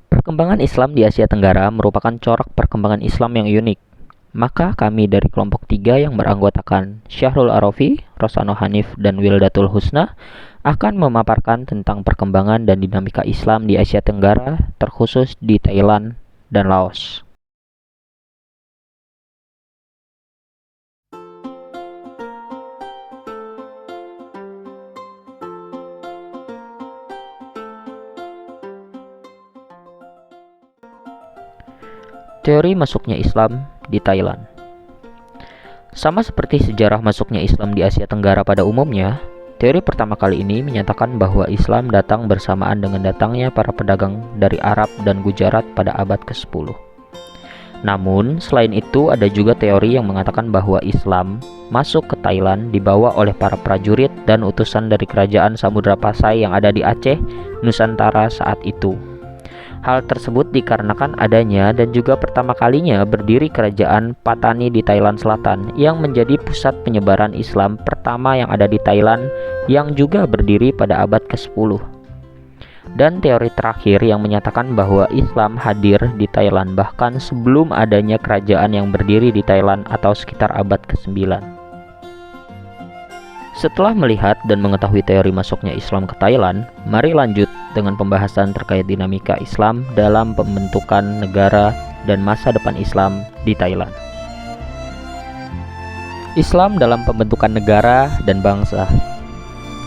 Perkembangan Islam di Asia Tenggara merupakan corak perkembangan Islam yang unik. Maka kami dari kelompok 3 yang beranggotakan Syahrul Arafi, Rosano Hanif, dan Wildatul Husna akan memaparkan tentang perkembangan dan dinamika Islam di Asia Tenggara, terkhusus di Thailand dan Laos. Teori masuknya Islam di Thailand. Sama seperti sejarah masuknya Islam di Asia Tenggara pada umumnya, teori pertama kali ini menyatakan bahwa Islam datang bersamaan dengan datangnya para pedagang dari Arab dan Gujarat pada abad ke-10. Namun, selain itu ada juga teori yang mengatakan bahwa Islam masuk ke Thailand dibawa oleh para prajurit dan utusan dari kerajaan Samudra Pasai yang ada di Aceh, Nusantara saat itu. Hal tersebut dikarenakan adanya dan juga pertama kalinya berdiri kerajaan Patani di Thailand Selatan yang menjadi pusat penyebaran Islam pertama yang ada di Thailand yang juga berdiri pada abad ke-10. Dan teori terakhir yang menyatakan bahwa Islam hadir di Thailand bahkan sebelum adanya kerajaan yang berdiri di Thailand atau sekitar abad ke-9. Setelah melihat dan mengetahui teori masuknya Islam ke Thailand, mari lanjut dengan pembahasan terkait dinamika Islam dalam pembentukan negara dan masa depan Islam di Thailand. Islam dalam pembentukan negara dan bangsa.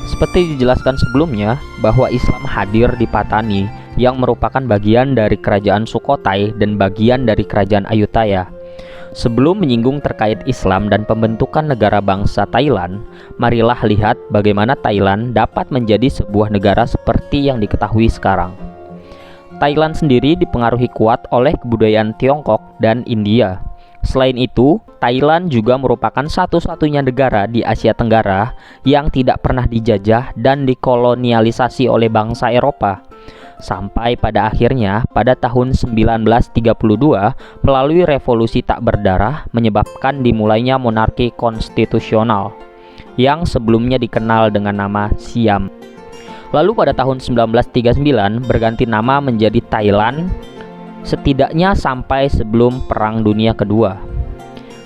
Seperti dijelaskan sebelumnya, bahwa Islam hadir di Patani yang merupakan bagian dari kerajaan Sukhothai dan bagian dari kerajaan Ayutthaya. Sebelum menyinggung terkait Islam dan pembentukan negara bangsa Thailand, marilah lihat bagaimana Thailand dapat menjadi sebuah negara seperti yang diketahui sekarang. Thailand sendiri dipengaruhi kuat oleh kebudayaan Tiongkok dan India. Selain itu, Thailand juga merupakan satu-satunya negara di Asia Tenggara yang tidak pernah dijajah dan dikolonialisasi oleh bangsa Eropa. Sampai pada akhirnya pada tahun 1932 melalui revolusi tak berdarah menyebabkan dimulainya monarki konstitusional yang sebelumnya dikenal dengan nama Siam. Lalu pada tahun 1939 berganti nama menjadi Thailand setidaknya sampai sebelum Perang Dunia Kedua.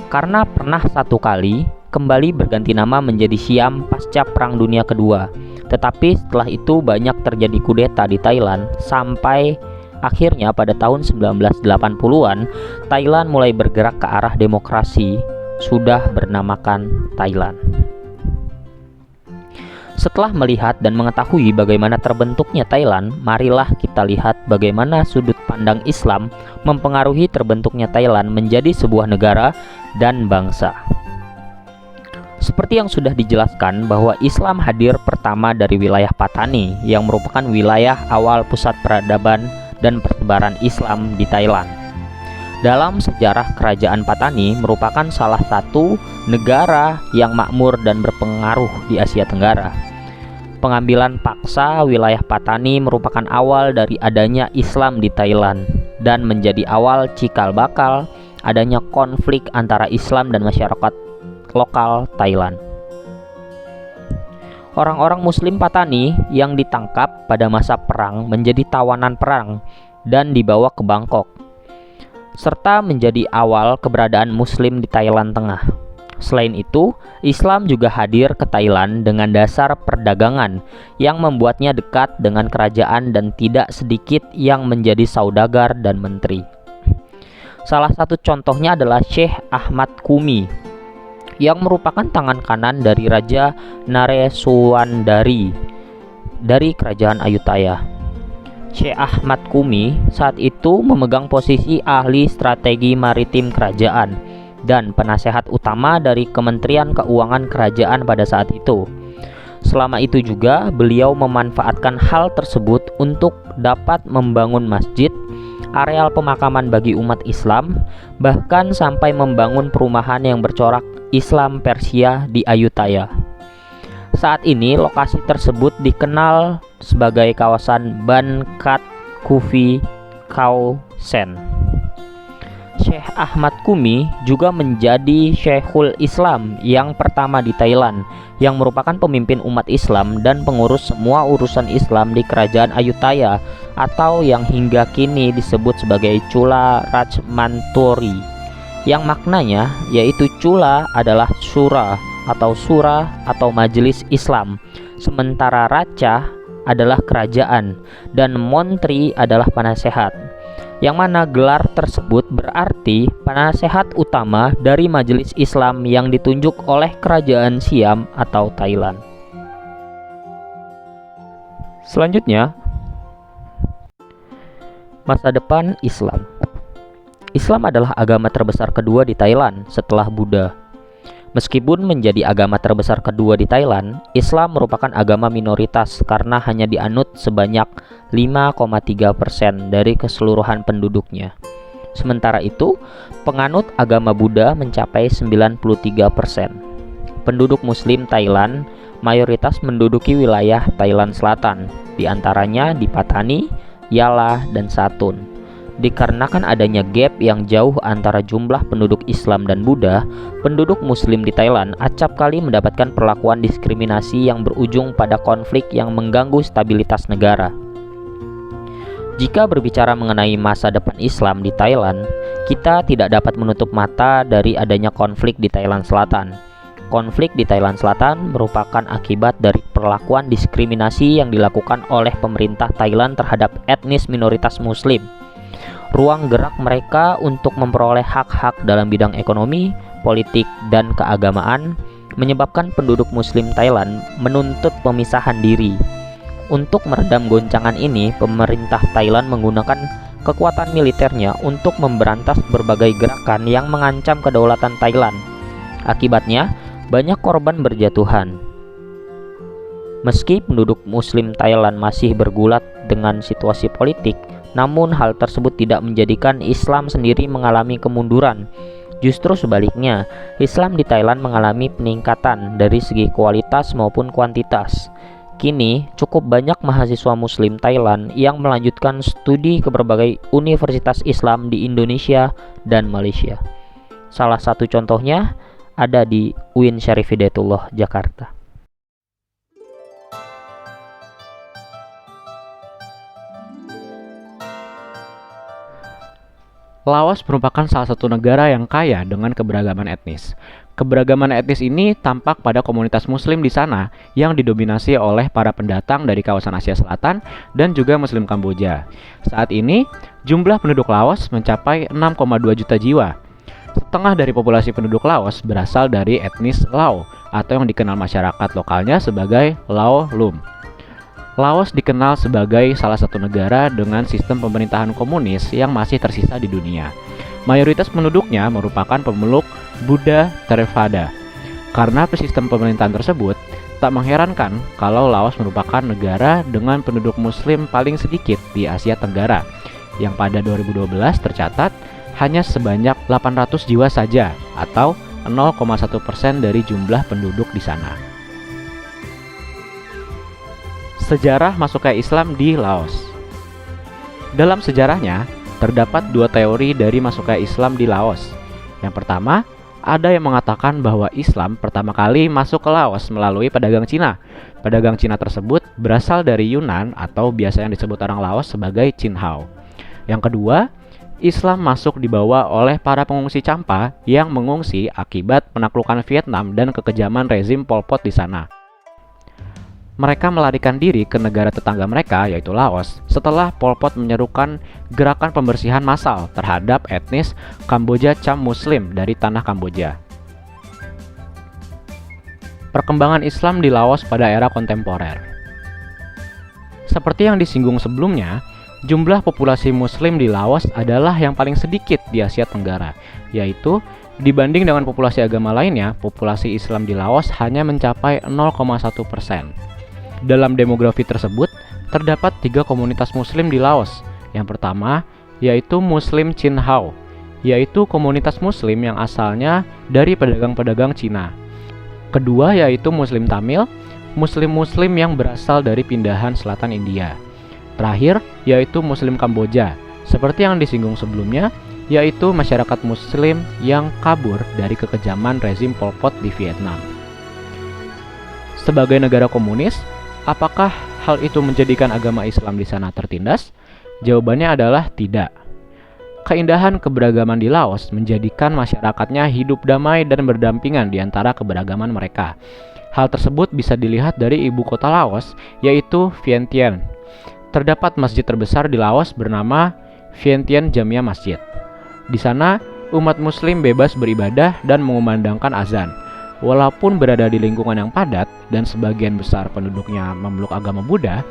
Karena pernah satu kali kembali berganti nama menjadi Siam pasca Perang Dunia Kedua. Tetapi setelah itu banyak terjadi kudeta di Thailand sampai akhirnya pada tahun 1980-an Thailand mulai bergerak ke arah demokrasi, sudah bernamakan Thailand. Setelah melihat dan mengetahui bagaimana terbentuknya Thailand, marilah kita lihat bagaimana sudut pandang Islam mempengaruhi terbentuknya Thailand menjadi sebuah negara dan bangsa. Seperti yang sudah dijelaskan bahwa Islam hadir pertama dari wilayah Patani yang merupakan wilayah awal pusat peradaban dan persebaran Islam di Thailand. Dalam sejarah kerajaan Patani merupakan salah satu negara yang makmur dan berpengaruh di Asia Tenggara. Pengambilan paksa wilayah Patani merupakan awal dari adanya Islam di Thailand dan menjadi awal cikal bakal adanya konflik antara Islam dan masyarakat lokal Thailand. Orang-orang Muslim Patani yang ditangkap pada masa perang menjadi tawanan perang dan dibawa ke Bangkok, serta menjadi awal keberadaan Muslim di Thailand Tengah. Selain itu, Islam juga hadir ke Thailand dengan dasar perdagangan yang membuatnya dekat dengan kerajaan dan tidak sedikit yang menjadi saudagar dan menteri. Salah satu contohnya adalah Syekh Ahmad Kumi yang merupakan tangan kanan dari Raja Naresuandari dari kerajaan Ayutthaya. Syekh Ahmad Kumi saat itu memegang posisi ahli strategi maritim kerajaan dan penasehat utama dari Kementerian Keuangan Kerajaan pada saat itu. Selama itu juga beliau memanfaatkan hal tersebut untuk dapat membangun masjid, areal pemakaman bagi umat Islam, bahkan sampai membangun perumahan yang bercorak Islam Persia di Ayutthaya. Saat ini lokasi tersebut dikenal sebagai kawasan Ban Kat Kufi Khao Sen. Syekh Ahmad Kumi juga menjadi Syekhul Islam yang pertama di Thailand yang merupakan pemimpin umat Islam dan pengurus semua urusan Islam di kerajaan Ayutthaya atau yang hingga kini disebut sebagai Chula Rajmanturi, yang maknanya yaitu Chula adalah Shura atau majelis Islam, sementara Raja adalah kerajaan dan Montri adalah penasehat, yang mana gelar tersebut berarti penasehat utama dari majelis Islam yang ditunjuk oleh kerajaan Siam atau Thailand. Selanjutnya, masa depan Islam. Islam adalah agama terbesar kedua di Thailand setelah Buddha. Meskipun menjadi agama terbesar kedua di Thailand, Islam merupakan agama minoritas karena hanya dianut sebanyak 5,3% dari keseluruhan penduduknya. Sementara itu, penganut agama Buddha mencapai 93%. Penduduk Muslim Thailand mayoritas menduduki wilayah Thailand Selatan, di antaranya di Pattani, Yala, dan Satun. Dikarenakan adanya gap yang jauh antara jumlah penduduk Islam dan Buddha, penduduk Muslim di Thailand acap kali mendapatkan perlakuan diskriminasi yang berujung pada konflik yang mengganggu stabilitas negara. Jika berbicara mengenai masa depan Islam di Thailand, kita tidak dapat menutup mata dari adanya konflik di Thailand Selatan. Konflik di Thailand Selatan merupakan akibat dari perlakuan diskriminasi yang dilakukan oleh pemerintah Thailand terhadap etnis minoritas Muslim. Ruang gerak mereka untuk memperoleh hak-hak dalam bidang ekonomi, politik, dan keagamaan menyebabkan penduduk Muslim Thailand menuntut pemisahan diri. Untuk meredam goncangan ini, pemerintah Thailand menggunakan kekuatan militernya untuk memberantas berbagai gerakan yang mengancam kedaulatan Thailand. Akibatnya, banyak korban berjatuhan. Meski penduduk Muslim Thailand masih bergulat dengan situasi politik, namun hal tersebut tidak menjadikan Islam sendiri mengalami kemunduran. Justru sebaliknya, Islam di Thailand mengalami peningkatan dari segi kualitas maupun kuantitas. Kini, cukup banyak mahasiswa Muslim Thailand yang melanjutkan studi ke berbagai universitas Islam di Indonesia dan Malaysia. Salah satu contohnya ada di UIN Syarif Hidayatullah, Jakarta. Laos merupakan salah satu negara yang kaya dengan keberagaman etnis. Keberagaman etnis ini tampak pada komunitas Muslim di sana yang didominasi oleh para pendatang dari kawasan Asia Selatan dan juga Muslim Kamboja. Saat ini, jumlah penduduk Laos mencapai 6,2 juta jiwa. Setengah dari populasi penduduk Laos berasal dari etnis Lao atau yang dikenal masyarakat lokalnya sebagai Lao Lum. Laos dikenal sebagai salah satu negara dengan sistem pemerintahan komunis yang masih tersisa di dunia. Mayoritas penduduknya merupakan pemeluk Buddha Theravada. Karena sistem pemerintahan tersebut, tak mengherankan kalau Laos merupakan negara dengan penduduk Muslim paling sedikit di Asia Tenggara, yang pada 2012 tercatat hanya sebanyak 800 jiwa saja atau 0,1% dari jumlah penduduk di sana. Sejarah masuknya Islam di Laos. Dalam sejarahnya, terdapat dua teori dari masuknya Islam di Laos. Yang pertama, ada yang mengatakan bahwa Islam pertama kali masuk ke Laos melalui pedagang Cina. Pedagang Cina tersebut berasal dari Yunan atau biasa yang disebut orang Laos sebagai Chin Hao. Yang kedua, Islam masuk dibawa oleh para pengungsi Champa yang mengungsi akibat penaklukan Vietnam dan kekejaman rezim Pol Pot di sana. Mereka melarikan diri ke negara tetangga mereka, yaitu Laos, setelah Pol Pot menyerukan gerakan pembersihan massal terhadap etnis Kamboja Cham Muslim dari tanah Kamboja. Perkembangan Islam di Laos pada era kontemporer. Seperti yang disinggung sebelumnya, jumlah populasi Muslim di Laos adalah yang paling sedikit di Asia Tenggara, yaitu dibanding dengan populasi agama lainnya, populasi Islam di Laos hanya mencapai 0,1%. Dalam demografi tersebut, terdapat 3 komunitas Muslim di Laos. Yang pertama, yaitu Muslim Chin Hao, yaitu komunitas Muslim yang asalnya dari pedagang-pedagang Cina. Kedua, yaitu Muslim Tamil, Muslim-Muslim yang berasal dari pindahan selatan India. Terakhir, yaitu Muslim Kamboja, seperti yang disinggung sebelumnya, yaitu masyarakat Muslim yang kabur dari kekejaman rezim Pol Pot di Vietnam. Sebagai negara komunis, apakah hal itu menjadikan agama Islam di sana tertindas? Jawabannya adalah tidak. Keindahan keberagaman di Laos menjadikan masyarakatnya hidup damai dan berdampingan di antara keberagaman mereka. Hal tersebut bisa dilihat dari ibu kota Laos, yaitu Vientiane. Terdapat masjid terbesar di Laos bernama Vientiane Jamia Masjid. Di sana, umat muslim bebas beribadah dan mengumandangkan azan. Walaupun berada di lingkungan yang padat dan sebagian besar penduduknya memeluk agama Buddha,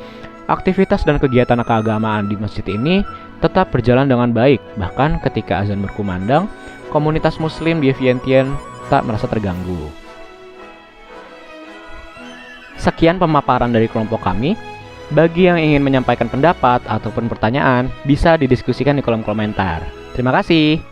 aktivitas dan kegiatan keagamaan di masjid ini tetap berjalan dengan baik. Bahkan ketika azan berkumandang, komunitas muslim di Vientiane tak merasa terganggu. Sekian pemaparan dari kelompok kami. Bagi yang ingin menyampaikan pendapat ataupun pertanyaan, bisa didiskusikan di kolom komentar. Terima kasih.